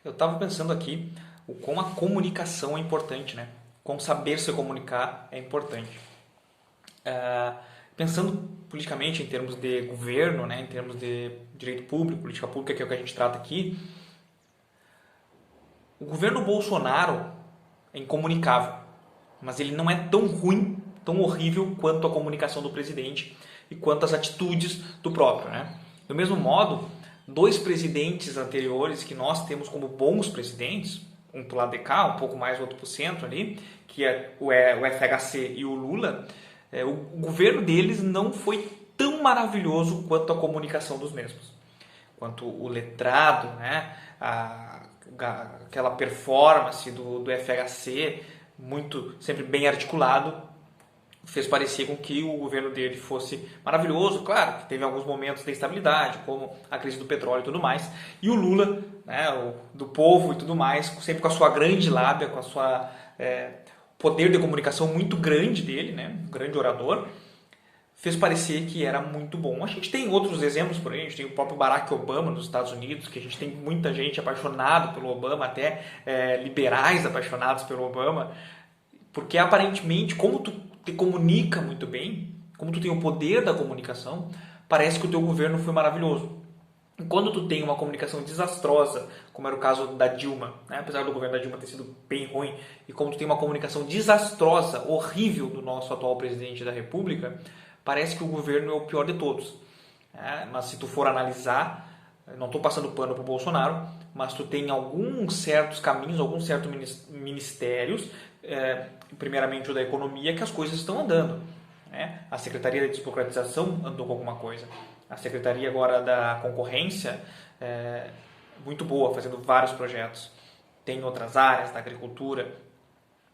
Eu estava pensando aqui o como a comunicação é importante, né? Como saber se comunicar é importante. Pensando politicamente em termos de governo, né? Em termos de direito público, política pública, que é o que a gente trata aqui, o governo Bolsonaro é incomunicável, mas ele não é tão ruim, tão horrível quanto a comunicação do presidente e quanto as atitudes do próprio, né? Do mesmo modo, dois presidentes anteriores que nós temos como bons presidentes, um pro lado de cá, um pouco mais, outro pro centro ali, que é o FHC e o Lula, o governo deles não foi tão maravilhoso quanto a comunicação dos mesmos. Quanto o letrado, né? Aquela performance do FHC, muito sempre bem articulado, fez parecer com que o governo dele fosse maravilhoso. Claro que teve alguns momentos de instabilidade, como a crise do petróleo e tudo mais. E o Lula, né, do povo e tudo mais, sempre com a sua grande lábia, com a sua poder de comunicação muito grande dele, né, um grande orador, fez parecer que era muito bom. A gente tem outros exemplos por aí, a gente tem o próprio Barack Obama nos Estados Unidos, que a gente tem muita gente apaixonada pelo Obama, até liberais apaixonados pelo Obama, porque aparentemente, como tu te comunica muito bem, como tu tem o poder da comunicação, parece que o teu governo foi maravilhoso. E quando tu tem uma comunicação desastrosa, como era o caso da Dilma, né? Apesar do governo da Dilma ter sido bem ruim, e como tu tem uma comunicação desastrosa, horrível do nosso atual presidente da República, parece que o governo é o pior de todos. Mas se tu for analisar, não estou passando pano para o Bolsonaro, mas tu tem alguns certos caminhos, alguns certos ministérios, primeiramente o da economia, que as coisas estão andando. Né? A Secretaria de Desburocratização andou com alguma coisa. A Secretaria agora da Concorrência, muito boa, fazendo vários projetos. Tem outras áreas, da agricultura,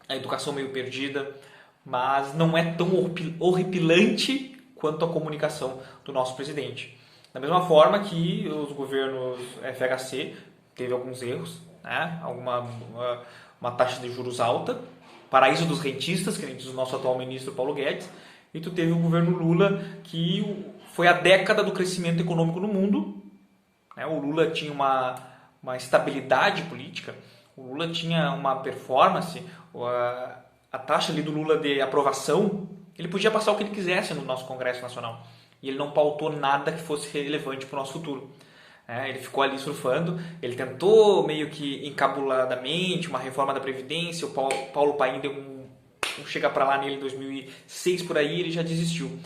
a educação meio perdida, mas não é tão horripilante quanto a comunicação do nosso presidente. Da mesma forma que os governos FHC teve alguns erros, né? Uma taxa de juros alta, paraíso dos rentistas, que nem diz o nosso atual ministro Paulo Guedes, e tu teve o governo Lula, que foi a década do crescimento econômico no mundo. Né? O Lula tinha uma estabilidade política, o Lula tinha uma performance, a taxa ali do Lula de aprovação, ele podia passar o que ele quisesse no nosso Congresso Nacional. E ele não pautou nada que fosse relevante para o nosso futuro. Ele ficou ali surfando, ele tentou meio que encabuladamente uma reforma da Previdência, o Paulo Paim deu um chega para lá nele em 2006 por aí, ele já desistiu.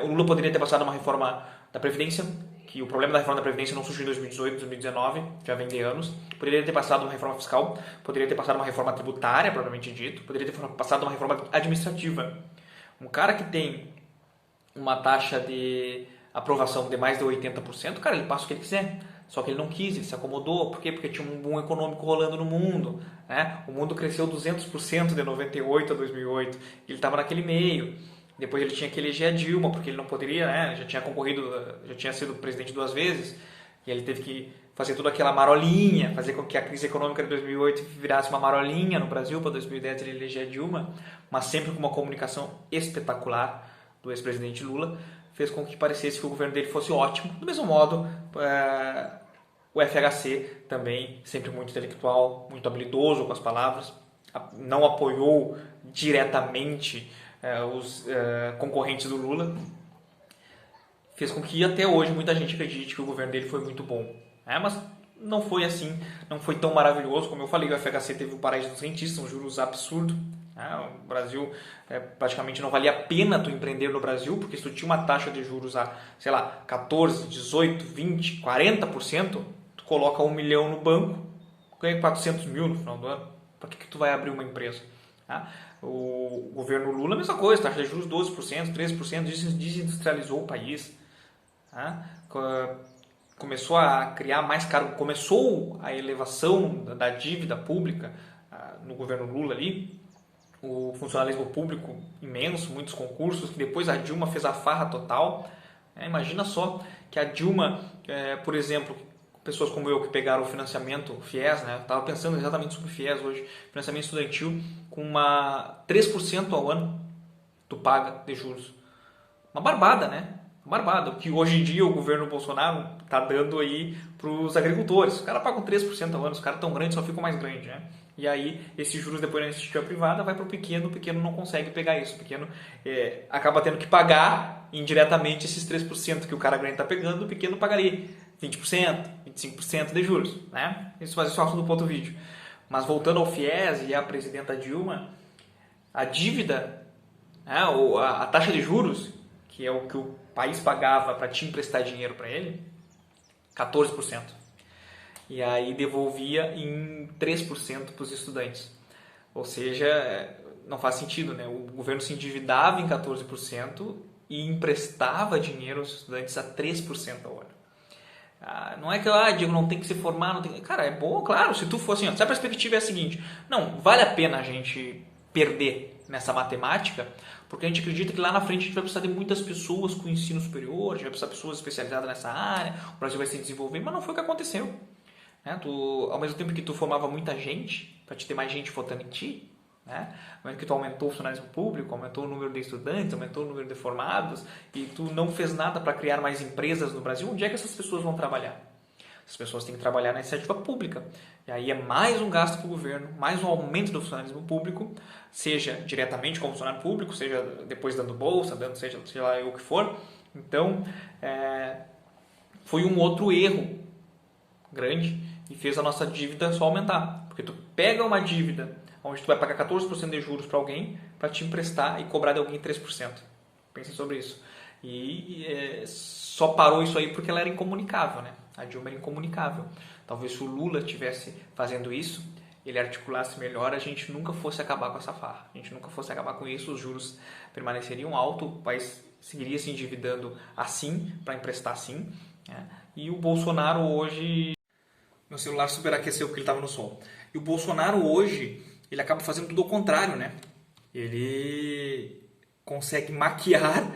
O Lula poderia ter passado uma reforma da Previdência, que o problema da reforma da Previdência não surgiu em 2018, 2019, já vem de anos. Poderia ter passado uma reforma fiscal, poderia ter passado uma reforma tributária, propriamente dito, poderia ter passado uma reforma administrativa. Um cara que tem uma taxa de aprovação de mais de 80%, cara, ele passa o que ele quiser. Só que ele não quis, ele se acomodou. Por quê? Porque tinha um boom econômico rolando no mundo. Né? O mundo cresceu 200% de 98 a 2008. Ele estava naquele meio. Depois ele tinha que eleger a Dilma, porque ele não poderia, né? Ele já tinha concorrido, já tinha sido presidente 2 vezes. E ele teve que fazer toda aquela marolinha, fazer com que a crise econômica de 2008 virasse uma marolinha no Brasil. Para 2010 ele eleger a Dilma, mas sempre com uma comunicação espetacular do ex-presidente Lula, fez com que parecesse que o governo dele fosse ótimo. Do mesmo modo, o FHC também, sempre muito intelectual, muito habilidoso com as palavras, não apoiou diretamente os concorrentes do Lula, fez com que até hoje muita gente acredite que o governo dele foi muito bom. Mas não foi assim, não foi tão maravilhoso. Como eu falei, o FHC teve o paraíso dos rentistas, um juros absurdo. O Brasil praticamente não valia a pena tu empreender no Brasil, porque se tu tinha uma taxa de juros a, sei lá, 14, 18, 20, 40%, tu coloca 1 milhão no banco, ganha 400 mil no final do ano. Para que tu vai abrir uma empresa? O governo Lula, a mesma coisa, taxa de juros 12%, 13%, desindustrializou o país. Começou a criar mais caro, começou a elevação da dívida pública no governo Lula ali, o funcionalismo público imenso, muitos concursos, que depois a Dilma fez a farra total. Imagina só que a Dilma, por exemplo, pessoas como eu que pegaram o financiamento FIES, né? Estava pensando exatamente sobre o FIES hoje, financiamento estudantil com 3% ao ano tu paga de juros. Uma barbada, né? barbada, que hoje em dia o governo Bolsonaro está dando aí para os agricultores. Os caras pagam 3% ao ano, os caras tão grandes só ficam mais grandes, né? E aí, esses juros depois na iniciativa privada vai para o pequeno não consegue pegar isso. O pequeno acaba tendo que pagar indiretamente esses 3% que o cara grande está pegando, o pequeno pagaria 20%, 25% de juros, né? Isso faz o assunto do ponto vídeo. Mas voltando ao FIES e à presidenta Dilma, a dívida, né, a taxa de juros, que é o que o país pagava para te emprestar dinheiro para ele, 14%. E aí devolvia em 3% para os estudantes. Ou seja, não faz sentido, né? O governo se endividava em 14% e emprestava dinheiro aos estudantes a 3% ao ano. Não é que, Diego, não tem que se formar, não tem... Cara, é bom, claro, se tu for assim, se a perspectiva é a seguinte, não, vale a pena a gente perder nessa matemática, porque a gente acredita que lá na frente a gente vai precisar de muitas pessoas com ensino superior, a gente vai precisar de pessoas especializadas nessa área, o Brasil vai se desenvolver, mas não foi o que aconteceu. Né? Ao mesmo tempo que tu formava muita gente, para te ter mais gente votando em ti, né? Ao mesmo que tu aumentou o funcionalismo público, aumentou o número de estudantes, aumentou o número de formados, e tu não fez nada para criar mais empresas no Brasil, onde é que essas pessoas vão trabalhar? As pessoas têm que trabalhar na iniciativa pública. E aí é mais um gasto para o governo, mais um aumento do funcionalismo público, seja diretamente como funcionário público, seja depois dando bolsa, seja lá o que for. Então, foi um outro erro grande e fez a nossa dívida só aumentar. Porque tu pega uma dívida onde tu vai pagar 14% de juros para alguém para te emprestar e cobrar de alguém 3%. Pensem sobre isso. E só parou isso aí porque ela era incomunicável, né? A Dilma era incomunicável. Talvez se o Lula estivesse fazendo isso, ele articulasse melhor, a gente nunca fosse acabar com essa farra. A gente nunca fosse acabar com isso, os juros permaneceriam altos, o país seguiria se endividando assim, para emprestar assim. Né? E o Bolsonaro hoje... Meu celular superaqueceu porque ele estava no sol. E o Bolsonaro hoje, ele acaba fazendo tudo ao contrário, né? Ele consegue maquiar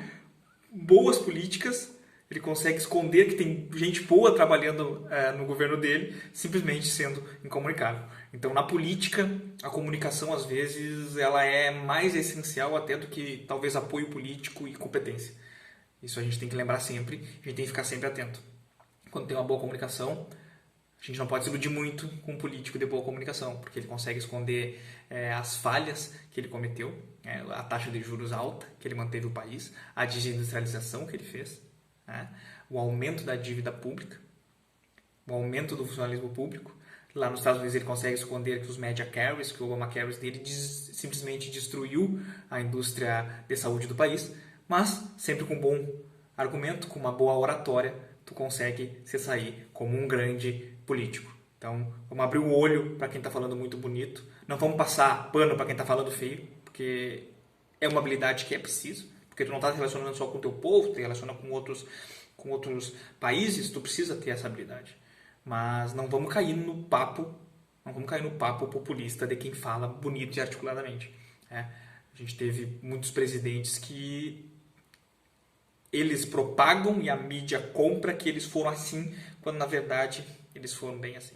boas políticas, ele consegue esconder que tem gente boa trabalhando no governo dele, simplesmente sendo incomunicável. Então, na política, a comunicação, às vezes, ela é mais essencial até do que, talvez, apoio político e competência. Isso a gente tem que lembrar sempre, a gente tem que ficar sempre atento. Quando tem uma boa comunicação, a gente não pode se iludir muito com um político de boa comunicação, porque ele consegue esconder as falhas que ele cometeu, a taxa de juros alta que ele manteve o país, a desindustrialização que ele fez, o aumento da dívida pública, o aumento do funcionalismo público. Lá nos Estados Unidos ele consegue esconder que os media carries, que o Obamacare dele simplesmente destruiu a indústria de saúde do país, mas sempre com um bom argumento, com uma boa oratória, tu consegue se sair como um grande político. Então, vamos abrir o olho para quem está falando muito bonito. Não vamos passar pano para quem está falando feio, porque é uma habilidade que é preciso. Porque tu não está se relacionando só com o teu povo, tu te relaciona com outros países, tu precisa ter essa habilidade. Mas não vamos cair no papo populista de quem fala bonito e articuladamente. A gente teve muitos presidentes que eles propagam e a mídia compra que eles foram assim, quando na verdade eles foram bem assim.